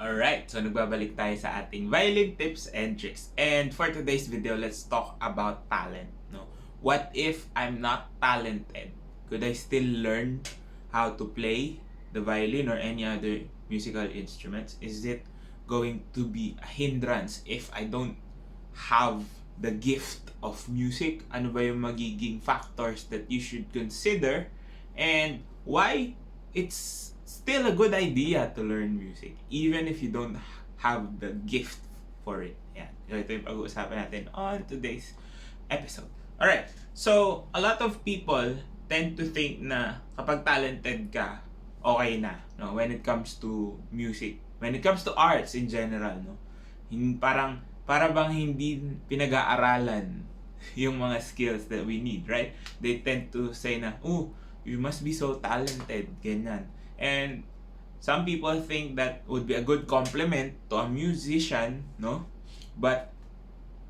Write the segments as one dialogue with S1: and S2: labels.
S1: Alright, so nagbabalik tayo sa ating violin tips and tricks. And for today's video, let's talk about talent. No? What if I'm not talented? Could I still learn how to play the violin or any other musical instruments? Is it going to be a hindrance if I don't have the gift of music? Ano ba yung magiging factors that you should consider? And why it's still a good idea to learn music even if you don't have the gift for it. Yan. Ito yung pag-uusapan natin on today's episode. Alright, so a lot of people tend to think na kapag talented ka, okay na, no? When it comes to music, when it comes to arts in general, no? Para bang hindi pinag-aaralan yung mga skills that we need, right? They tend to say na, you must be so talented, ganyan. And some people think that would be a good compliment to a musician, no? But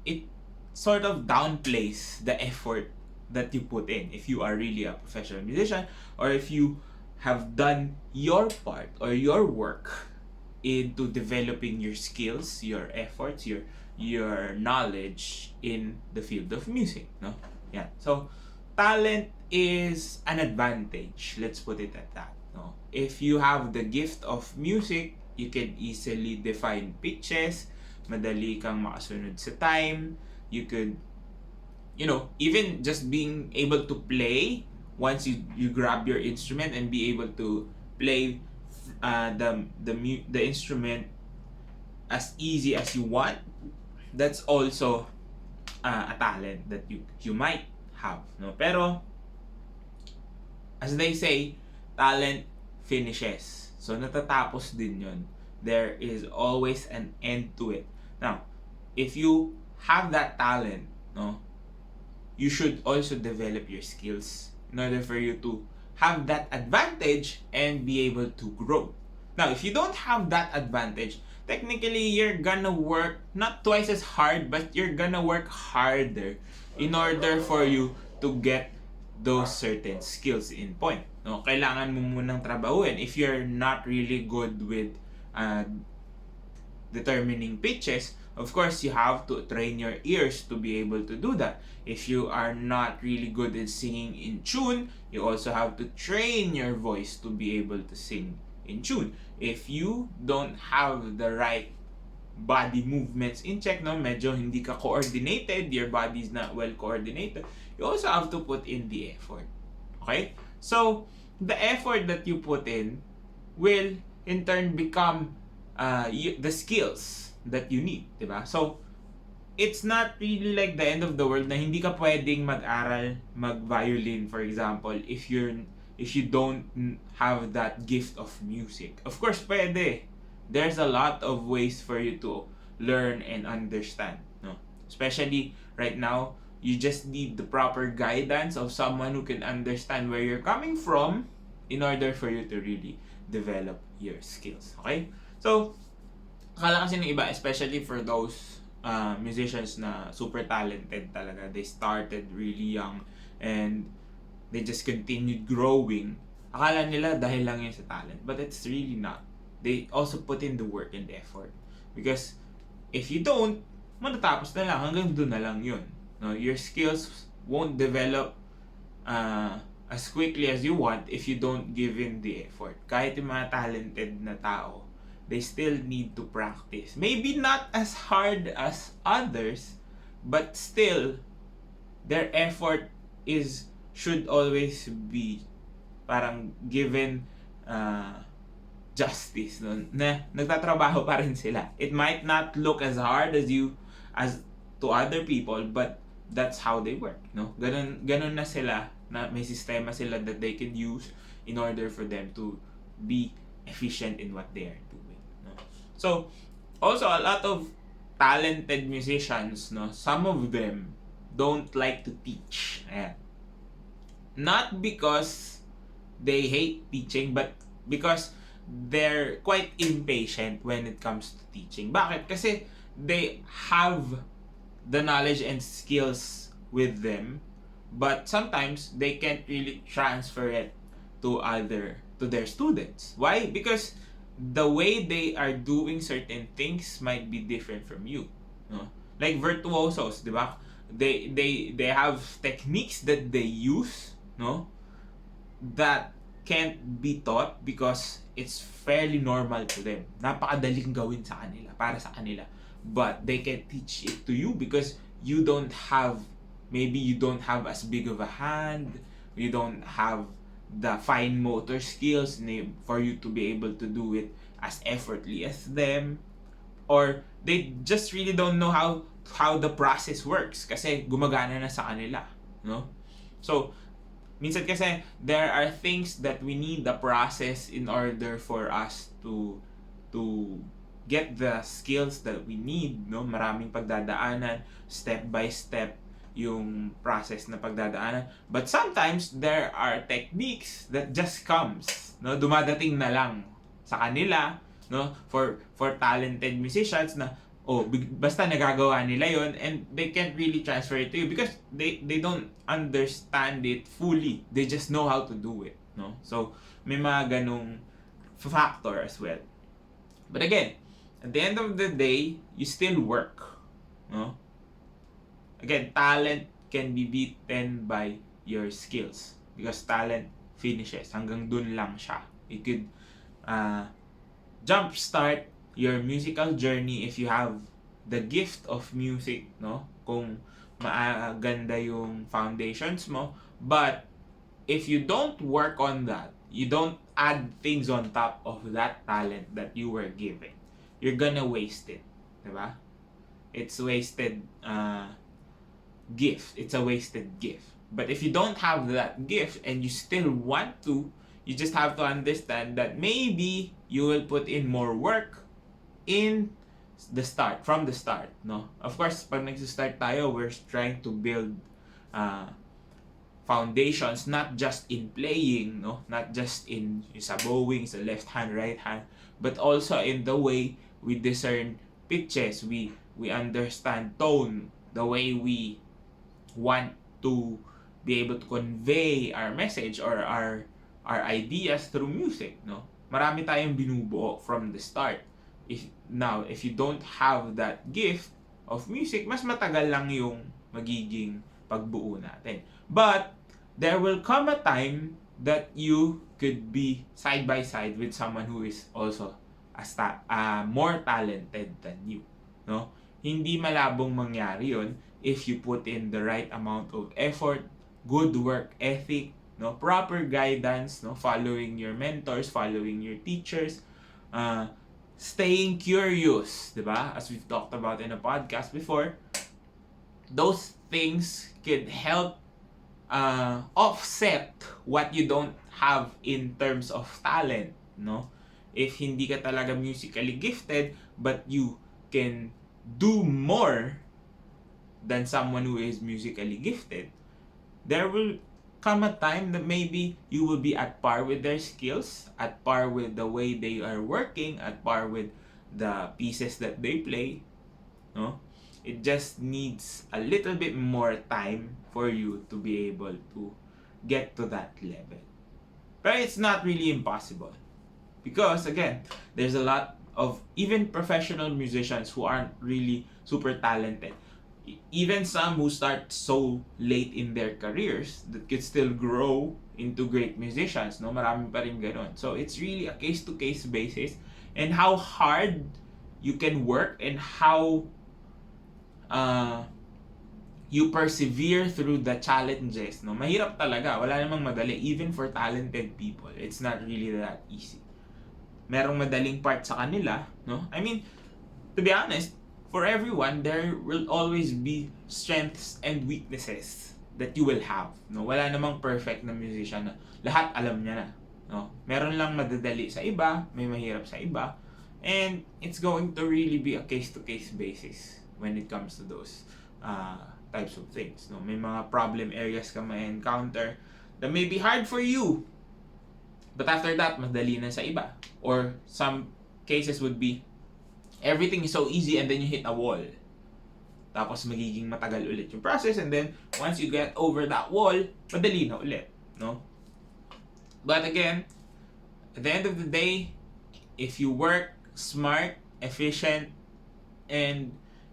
S1: it sort of downplays the effort that you put in if you are really a professional musician, or if you have done your part or your work into developing your skills, your efforts, your knowledge in the field of music, no? Yeah. So talent is an advantage, let's put it at that. No? If you have the gift of music, you can easily define pitches, madali kang makasunod sa time, you could, even just being able to play, once you grab your instrument and be able to play the instrument as easy as you want, that's also a talent that you might have. No? Pero, as they say, talent finishes. So, natatapos din yun. There is always an end to it. Now, if you have that talent, no, you should also develop your skills in order for you to have that advantage and be able to grow. Now, if you don't have that advantage, technically, you're gonna work not twice as hard, but you're gonna work harder in order for you to get those certain skills in point. No, kailangan mo munang trabahuin. If you're not really good with determining pitches, of course, you have to train your ears to be able to do that. If you are not really good at singing in tune, you also have to train your voice to be able to sing in tune. If you don't have the right body movements in check, no, medyo hindi ka coordinated, your body is not well coordinated, you also have to put in the effort. Okay? So, the effort that you put in will in turn become the skills that you need, diba? So, it's not really like the end of the world na hindi ka pwedeng mag-aral, mag-violin, for example, if you don't have that gift of music. Of course, pwede. There's a lot of ways for you to learn and understand, no? Especially right now, you just need the proper guidance of someone who can understand where you're coming from in order for you to really develop your skills, okay? So, akala kasi ng iba, especially for those musicians na super talented talaga, they started really young and they just continued growing. Akala nila dahil lang yun sa talent, but it's really not. They also put in the work and the effort. Because if you don't, matatapos na lang, hanggang doon na lang yun. No, your skills won't develop as quickly as you want if you don't give in the effort. Kahit yung mga talented na tao, they still need to practice. Maybe not as hard as others, but still, their effort should always be parang given justice, no? Na nagtatrabaho pa rin sila. It might not look as hard as to other people, but that's how they work, no? Ganun na sila, na may sistema sila that they can use in order for them to be efficient in what they are doing, no? So, also a lot of talented musicians, no, some of them don't like to teach. Ayan. Not because they hate teaching, but because they're quite impatient when it comes to teaching. Bakit? Kasi they have the knowledge and skills with them, but sometimes they can't really transfer it to their students. Why? Because the way they are doing certain things might be different from you, no? Like virtuosos, di ba? They have techniques that they use, no, that can't be taught because it's fairly normal to them. Napakadaling gawin sa kanila, para sa kanila. But they can teach it to you because you don't have, maybe you don't have as big of a hand, you don't have the fine motor skills for you to be able to do it as effortlessly as them, or they just really don't know how the process works kasi gumagana na sa kanila, no? So minsan kasi there are things that we need the process in order for us to get the skills that we need, no? Maraming pagdadaanan, step by step yung process na pagdadaanan. But sometimes there are techniques that just comes, no? Dumadating na lang sa kanila, no? For talented musicians na basta nagagawa nila yon, and they can't really transfer it to you because they don't understand it fully. They just know how to do it, no? So may mga ganong factor as well. But again, at the end of the day, you still work, no? Again, talent can be beaten by your skills because talent finishes. Hanggang dun lang siya. It could jumpstart your musical journey if you have the gift of music, no? Kung maganda yung foundations mo. But if you don't work on that, you don't add things on top of that talent that you were given, you're gonna waste it, diba? It's wasted gift. It's a wasted gift. But if you don't have that gift and you still want to, you just have to understand that maybe you will put in more work from the start, no? Of course, pag nag-start tayo, we're trying to build foundations, not just in playing, no? Not just in sa bowing, sa left hand, right hand, but also in the way we discern pitches, we understand tone, the way we want to be able to convey our message or our ideas through music, no? Marami tayong binubuo from the start. If you don't have that gift of music, mas matagal lang yung magiging pagbuo natin. But there will come a time that you could be side by side with someone who is also more talented than you, no? Hindi malabong mangyari yun if you put in the right amount of effort, good work ethic, no, proper guidance, no, following your mentors, following your teachers, staying curious, diba? As we've talked about in a podcast before, those things could help offset what you don't have in terms of talent, no? If hindi ka talaga musically gifted, but you can do more than someone who is musically gifted, there will come a time that maybe you will be at par with their skills, at par with the way they are working, at par with the pieces that they play, no? It just needs a little bit more time for you to be able to get to that level. But it's not really impossible because again, there's a lot of even professional musicians who aren't really super talented. Even some who start so late in their careers that could still grow into great musicians, no? Marami pa rin ganon. So it's really a case-to-case basis and how hard you can work and how you persevere through the challenges, no? Mahirap talaga, wala namang madali even for talented people. It's not really that easy. Merong madaling part sa kanila, no? I mean, to be honest, for everyone, there will always be strengths and weaknesses that you will have, no? Wala namang perfect na musician na lahat alam niya na, no? Meron lang madadali sa iba, may mahirap sa iba, and it's going to really be a case-to-case basis when it comes to those types of things, no? May mga problem areas ka ma-encounter that may be hard for you, but after that, madali na sa iba. Or some cases would be everything is so easy and then you hit a wall. Tapos magiging matagal ulit yung process and then once you get over that wall, madali na ulit, no? But again, at the end of the day, If you work smart, efficient, and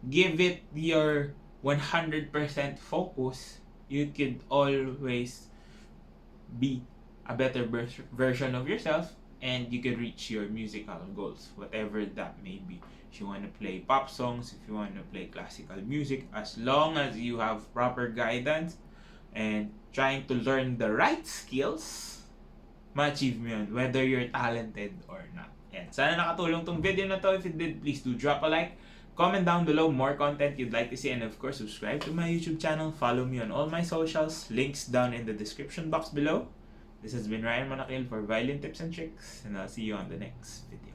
S1: give it your 100% focus, you could always be a better version of yourself, and you can reach your musical goals, whatever that may be. If you want to play pop songs, if you want to play classical music, as long as you have proper guidance and trying to learn the right skills, ma-achieve mo yun, whether you're talented or not. And sana nakatulong tong video na to. If it did, please do drop a like. Comment down below more content you'd like to see, and of course, subscribe to my YouTube channel. Follow me on all my socials. Links down in the description box below. This has been Ryan Monakil for Violin Tips and Tricks, and I'll see you on the next video.